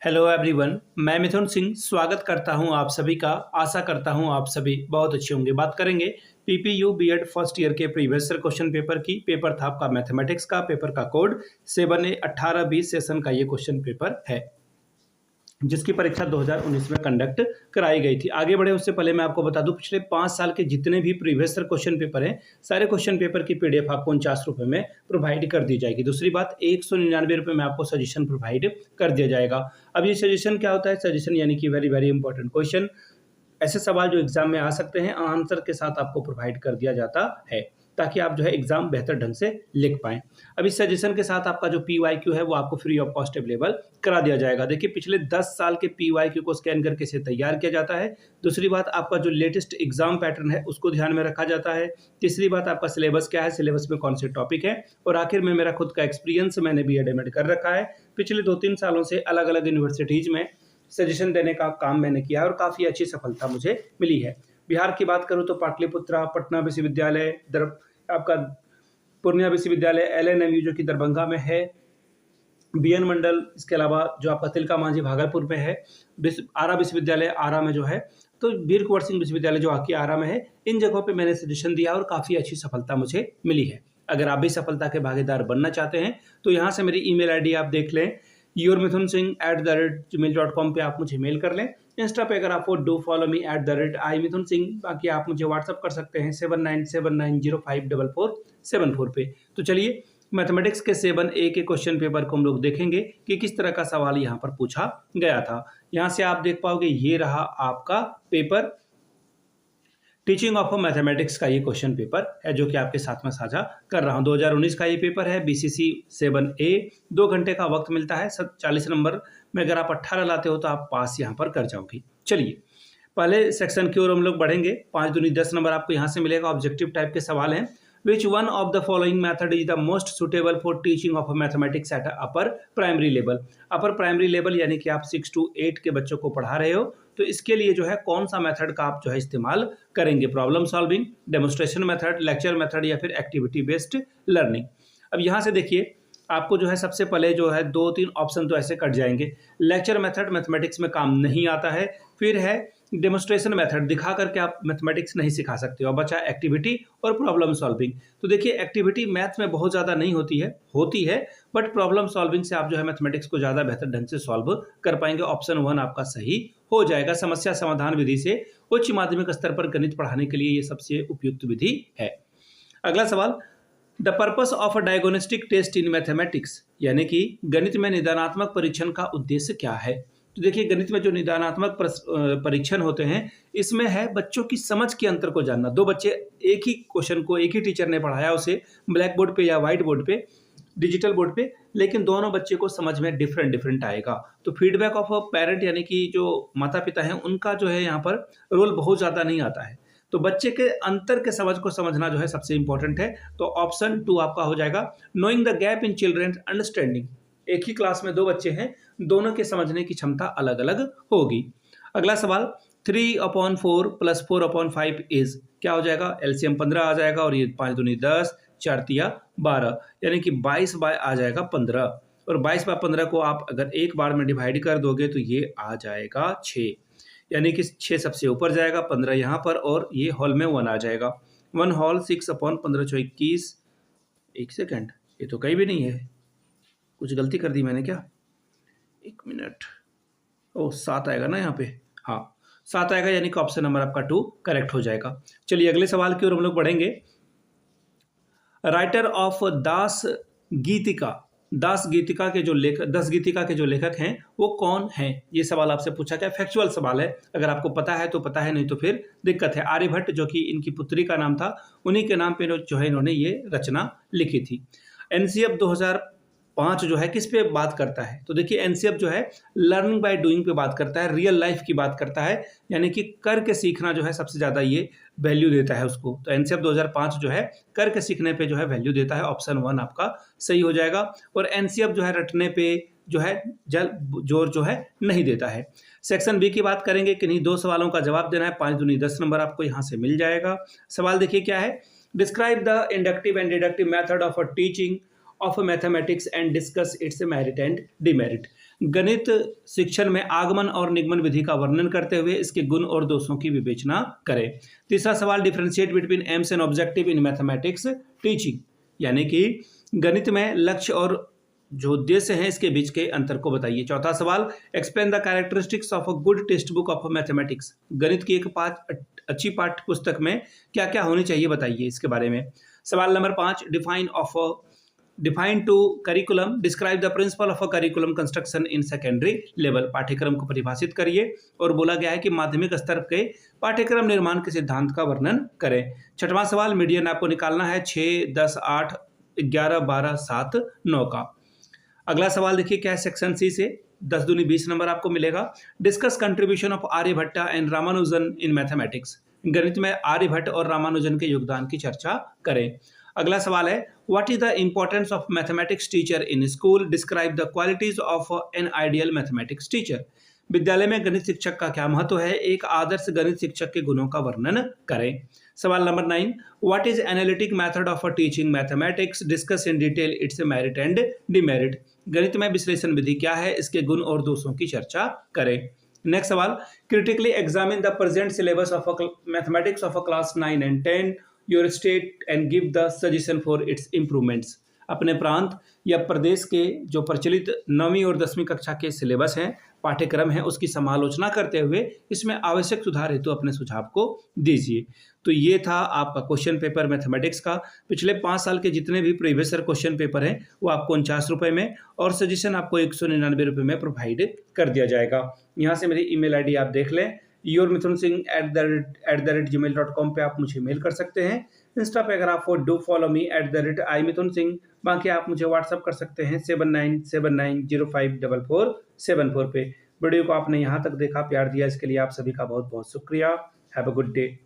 Hello everyone, मैं मिथुन सिंह स्वागत करता हूं आप सभी का। आशा करता हूं आप सभी बहुत अच्छे होंगे। बात करेंगे पीपीयू बीएड फर्स्ट ईयर के प्रीवियस ईयर क्वेश्चन पेपर की। पेपर था आपका मैथमेटिक्स का। पेपर का कोड 7A 18-20 सेशन का ये क्वेश्चन पेपर है, जिसकी परीक्षा 2019 में कंडक्ट कराई गई थी। आगे बढ़े उससे पहले मैं आपको बता दूं, पिछले 5 साल के जितने भी प्रीवियस ईयर क्वेश्चन पेपर हैं, सारे क्वेश्चन पेपर की पीडीएफ आपको 49 रुपये में प्रोवाइड कर दी जाएगी। दूसरी बात, 199 रुपये में आपको सजेशन प्रोवाइड कर दिया जाएगा। अब ये सजेशन क्या होता है? सजेशन यानी कि वेरी वेरी इंपॉर्टेंट क्वेश्चन, ऐसे सवाल जो एग्जाम में आ सकते हैं, आंसर के साथ आपको प्रोवाइड कर दिया जाता है, ताकि आप जो है एग्जाम बेहतर ढंग से लिख पाएं। अब इस सजेशन के साथ आपका जो PYQ है वो आपको फ्री ऑफ कॉस्ट अवेलेबल करा दिया जाएगा। देखिए, पिछले 10 साल के PYQ को स्कैन करके इसे तैयार किया जाता है। दूसरी बात, आपका जो लेटेस्ट एग्जाम पैटर्न है उसको ध्यान में रखा जाता है। तीसरी बात, आपका सिलेबस क्या है, सिलेबस में कौन से टॉपिक है। और आखिर में मेरा खुद का एक्सपीरियंस, मैंने BEd MAd कर रखा है। पिछले 2-3 सालों से अलग अलग यूनिवर्सिटीज में सजेशन देने का काम मैंने किया है और काफ़ी अच्छी सफलता मुझे मिली है। बिहार की बात करूँ तो पाटलिपुत्रा, पटना विश्वविद्यालय, आपका पूर्णिया विश्वविद्यालय, LNMU जो कि दरभंगा में है, BN मंडल, इसके अलावा जो आपका तिलका मांझी भागलपुर में है, आरा विश्वविद्यालय आरा में जो है, तो वीर कुंवर सिंह विश्वविद्यालय जो आके आरा में है, इन जगहों पे मैंने सजेशन दिया और काफ़ी अच्छी सफलता मुझे मिली है। अगर आप भी सफलता के भागीदार बनना चाहते हैं तो यहाँ से मेरी email ID आप देख लें, yourmithunsingh@gmail.com पे आप मुझे मेल कर लें। इंस्टा पे अगर आपको डू फॉलो मी @imithunsingh। बाकी आप मुझे व्हाट्सअप कर सकते हैं 7979054474 पे। तो चलिए, मैथमेटिक्स के 7A के क्वेश्चन पेपर को हम लोग देखेंगे कि किस तरह का सवाल यहाँ पर पूछा गया था। यहाँ से आप देख पाओगे, ये रहा आपका पेपर, टीचिंग ऑफ मैथमेटिक्स का ये क्वेश्चन पेपर है, जो कि आपके साथ में साझा कर रहा हूँ। 2019 का ये पेपर है, BCC 7A। 2 घंटे का वक्त मिलता है। 40 नंबर में अगर आप 18 लाते हो तो आप पास यहाँ पर कर जाओगे। चलिए, पहले सेक्शन की ओर हम लोग बढ़ेंगे। 5 दूनी 10 नंबर आपको यहाँ से मिलेगा। ऑब्जेक्टिव टाइप के सवाल हैं। Which one of the following method is the most suitable for teaching of mathematics at upper primary level? Upper primary level यानी कि आप 6 to 8 के बच्चों को पढ़ा रहे हो, तो इसके लिए जो है कौन सा मेथड का आप जो है इस्तेमाल करेंगे? Problem solving, demonstration method, lecture method या फिर एक्टिविटी बेस्ड लर्निंग। अब यहाँ से देखिए, आपको जो है सबसे पहले जो है 2-3 ऑप्शन तो ऐसे कट जाएंगे। लेक्चर मेथड मैथमेटिक्स में काम नहीं आता है। फिर है डेमोन्स्ट्रेशन मेथड, दिखा करके आप मैथमेटिक्स नहीं सिखा सकते हो। बचा एक्टिविटी और प्रॉब्लम सॉल्विंग। तो देखिए, एक्टिविटी मैथ में बहुत ज़्यादा नहीं होती है, बट प्रॉब्लम सॉल्विंग से आप जो है मैथमेटिक्स को ज़्यादा बेहतर ढंग से सॉल्व कर पाएंगे। ऑप्शन 1 आपका सही हो जाएगा। समस्या समाधान विधि से उच्च माध्यमिक स्तर पर गणित पढ़ाने के लिए ये सबसे उपयुक्त विधि है। अगला सवाल, the purpose of a diagnostic test in mathematics, यानी कि गणित में निदानात्मक परीक्षण का उद्देश्य क्या है? तो देखिए, गणित में जो निदानात्मक परीक्षण होते हैं, इसमें है बच्चों की समझ के अंतर को जानना। 2 बच्चे एक ही क्वेश्चन को, एक ही टीचर ने पढ़ाया उसे ब्लैक बोर्ड पे या व्हाइट बोर्ड पे, डिजिटल बोर्ड पे, लेकिन दोनों बच्चे को समझ में डिफरेंट आएगा। तो फीडबैक ऑफ अ पेरेंट यानी कि जो माता पिता हैं, उनका जो है यहाँ पर रोल बहुत ज़्यादा नहीं आता है। तो बच्चे के अंतर के समझ को समझना जो है सबसे इंपॉर्टेंट है। तो ऑप्शन 2 आपका हो जाएगा, knowing the gap in children's understanding. एक ही क्लास में 2 बच्चे हैं, दोनों के समझने की क्षमता अलग अलग होगी। अगला सवाल, 3/4 + 4/5 इज, क्या हो जाएगा? LCM 15 आ जाएगा और ये 5 दूनी 10, 4 तिया 12, यानी कि 22 बाय आ जाएगा 15। और 22 बाय 15 को आप अगर एक बार में डिवाइड कर दोगे तो ये आ जाएगा 6, यानी कि 6 सबसे ऊपर जाएगा, 15 यहाँ पर, और ये हॉल में 1 आ जाएगा। 1 होल 6/15 = 21। एक सेकेंड, ये तो कहीं भी नहीं है, कुछ गलती कर दी मैंने क्या? 1 मिनट। ओह, 7 आएगा ना यहाँ पे। हाँ, 7 आएगा, यानी कि ऑप्शन नंबर आपका 2 करेक्ट हो जाएगा। चलिए, अगले सवाल की ओर हम लोग बढ़ेंगे। राइटर ऑफ दास गीतिका, दास गीतिका के जो लेखक हैं वो कौन हैं? ये सवाल आपसे पूछा गया। फैक्चुअल सवाल है, अगर आपको पता है तो पता है, नहीं तो फिर दिक्कत है। आर्यभट्ट, जो कि इनकी पुत्री का नाम था, उन्हीं के नाम पे जो है इन्होंने ये रचना लिखी थी। NCF 2005 जो है किस पे बात करता है? तो देखिए, NCF जो है लर्निंग बाय डूइंग पे बात करता है, रियल लाइफ की बात करता है, यानी कि करके सीखना जो है सबसे ज़्यादा ये वैल्यू देता है उसको। तो NCF 2005 जो है करके सीखने पे जो है वैल्यू देता है। ऑप्शन 1 आपका सही हो जाएगा। और NCF जो है रटने पे जो है जोर जो है नहीं देता है। सेक्शन B की बात करेंगे, किन्हीं 2 सवालों का जवाब देना है। 5 दूनी 10 नंबर आपको यहाँ से मिल जाएगा। सवाल देखिए क्या है, describe the inductive and deductive method of a teaching of mathematics and discuss it's merit and demerit. गणित शिक्षण में आगमन और निगमन विधि का वर्णन करते हुए इसके गुण और दोषों की विवेचना करें। तीसरा सवाल, differentiate between AIIMS and objective in mathematics teaching, यानी कि गणित में लक्ष्य और जो उद्देश्य है इसके बीच के अंतर को बताइए। चौथा सवाल, explain the characteristics of a good text book of mathematics, गणित की एक अच्छी पाठ्य पुस्तक में क्या क्या होनी चाहिए बताइए इसके बारे में। सवाल number 5, define to curriculum, describe the principle of a curriculum construction in secondary level, पाठ्यक्रम को परिभाषित करिए और बोला गया है कि माध्यमिक स्तर के पाठ्यक्रम निर्माण के सिद्धांत का वर्णन करें। छठवां सवाल, मीडियन आपको निकालना है 6, 10, 8, 11, 12, 7, 9 का। अगला सवाल देखिए क्या है, सेक्शन सी से 10 दूनी 20 नंबर आपको मिलेगा। Discuss contribution of Aryabhatta and Ramanujan in mathematics, गणित में आर्यभट्ट और रामानुजन के योगदान की चर्चा करें। अगला सवाल है, what is the importance of mathematics teacher in school, describe the qualities of an ideal mathematics teacher, विद्यालय में गणित शिक्षक का क्या महत्व है, एक आदर्श गणित शिक्षक के गुणों का वर्णन करें। सवाल number 9, what is analytic method of teaching mathematics, discuss in detail it's merit and demerit, गणित में विश्लेषण विधि क्या है, इसके गुण और दोषों की चर्चा करें। नेक्स्ट सवाल, critically examine the present syllabus of mathematics of class 9 and 10 your state and give the suggestion for its improvements, अपने प्रांत या प्रदेश के जो प्रचलित 9वीं और 10वीं कक्षा के सिलेबस हैं, पाठ्यक्रम है, उसकी समालोचना करते हुए इसमें आवश्यक सुधार हेतु अपने सुझाव को दीजिए। तो ये था आपका क्वेश्चन पेपर मैथमेटिक्स का। पिछले 5 साल के जितने भी प्रीवियस ईयर क्वेश्चन पेपर हैं वो आपको 49 रुपये में और सजेशन आपको 199 रुपये में प्रोवाइड कर दिया जाएगा। यहाँ से मेरी ईमेल आईडी आप देख लें, yourmithunsingh@gmail.com पे आप मुझे मेल कर सकते हैं। इंस्टा पे अगर आप डू फॉलो मी @imithunsingh, बाकी आप मुझे व्हाट्सअप कर सकते हैं 7979054474 पे। वीडियो को आपने यहाँ तक देखा, प्यार दिया, इसके लिए आप सभी का बहुत बहुत शुक्रिया। Have a good day.